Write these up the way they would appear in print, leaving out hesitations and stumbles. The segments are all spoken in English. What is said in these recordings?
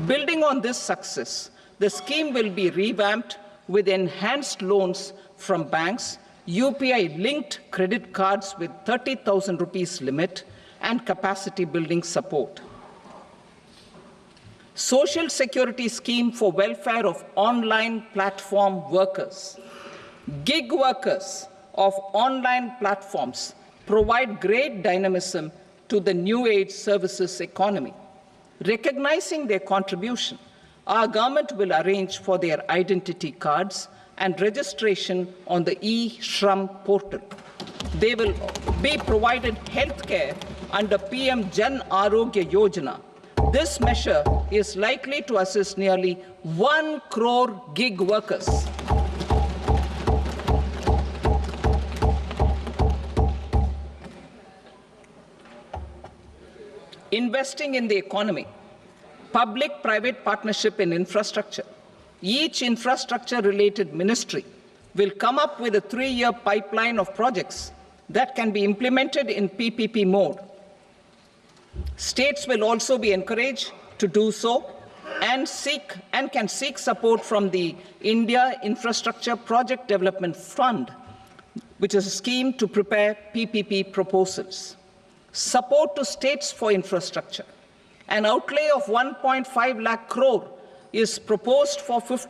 Building on this success, the scheme will be revamped with enhanced loans from banks, UPI-linked credit cards with 30,000 rupees limit, and capacity building support. Social Security scheme for welfare of online platform workers. Gig workers of online platforms provide great dynamism to the new age services economy. Recognizing their contribution, our government will arrange for their identity cards and registration on the e-Shram portal. They will be provided health care under PM Jan Arogya Yojana. This measure is likely to assist nearly 1 crore gig workers. Investing in the economy, public-private partnership in infrastructure. Each infrastructure-related ministry will come up with a 3-year pipeline of projects that can be implemented in PPP mode. States will also be encouraged to do so and can seek support from the India Infrastructure Project Development Fund, which is a scheme to prepare PPP proposals. Support to states for infrastructure. An outlay of 1.5 lakh crore is proposed for the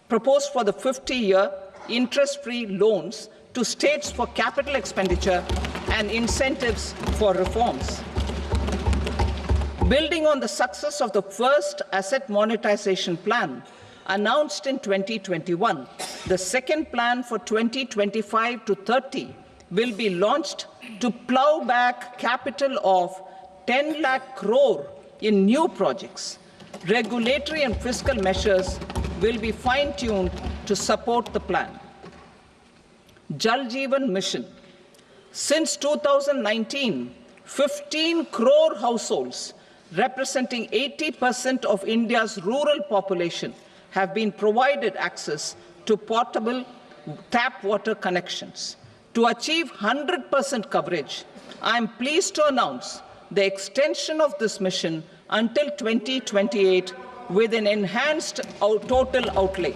50-year interest-free loans to states for capital expenditure and incentives for reforms. Building on the success of the first asset monetization plan announced in 2021, the second plan for 2025 to 30 will be launched to plow back capital of 10 lakh crore in new projects. Regulatory and fiscal measures will be fine-tuned to support the plan. Jal Jeevan Mission. Since 2019, 15 crore households representing 80% of India's rural population have been provided access to portable tap water connections. To achieve 100% coverage, I am pleased to announce the extension of this mission until 2028 with an enhanced total outlay.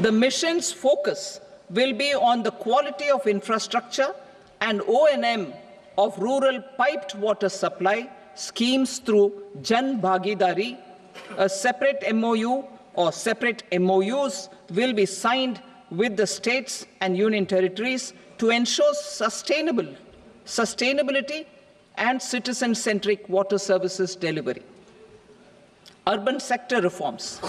The mission's focus will be on the quality of infrastructure and O&M of rural piped water supply schemes through Jan Bhagidari. A separate MOU or separate MOUs will be signed with the states and union territories to ensure sustainability and citizen-centric water services delivery. Urban sector reforms.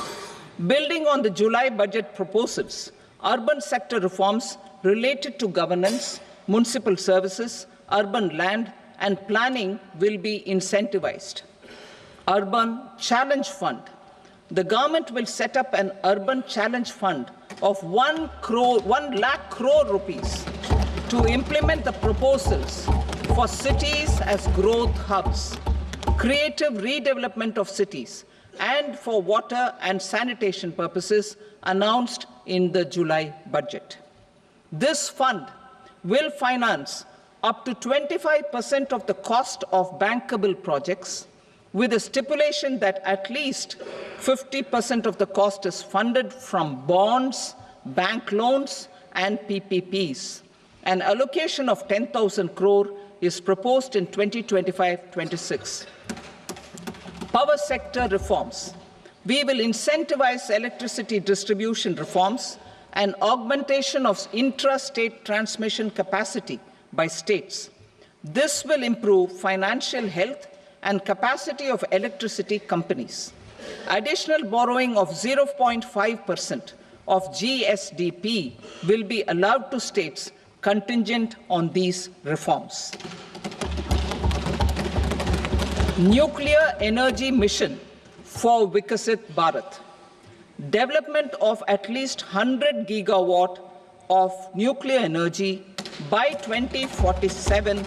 Building on the July budget proposals, urban sector reforms related to governance, municipal services, urban land and planning will be incentivized. Urban Challenge Fund. The government will set up an urban challenge fund of 1 lakh crore rupees to implement the proposals for cities as growth hubs, creative redevelopment of cities, and for water and sanitation purposes announced in the July budget. This fund will finance up to 25% of the cost of bankable projects, with a stipulation that at least 50% of the cost is funded from bonds, bank loans, and PPPs. An allocation of 10,000 crore is proposed in 2025-26. Power sector reforms. We will incentivize electricity distribution reforms and augmentation of intra-state transmission capacity by states. This will improve financial health and capacity of electricity companies. Additional borrowing of 0.5% of GSDP will be allowed to states contingent on these reforms. Nuclear energy mission for Vikasit Bharat. Development of at least 100 gigawatt of nuclear energy by 2047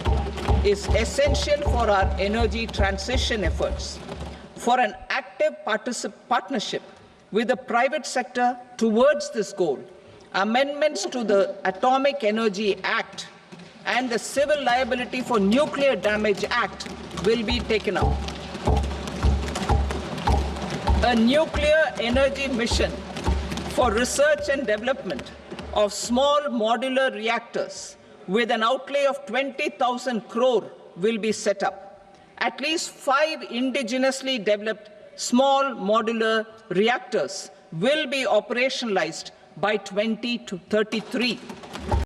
is essential for our energy transition efforts. For an active partnership with the private sector towards this goal, amendments to the Atomic Energy Act and the Civil Liability for Nuclear Damage Act will be taken up. A nuclear energy mission for research and development of small modular reactors with an outlay of 20,000 crore will be set up. At least 5 indigenously developed small modular reactors will be operationalized by 2033.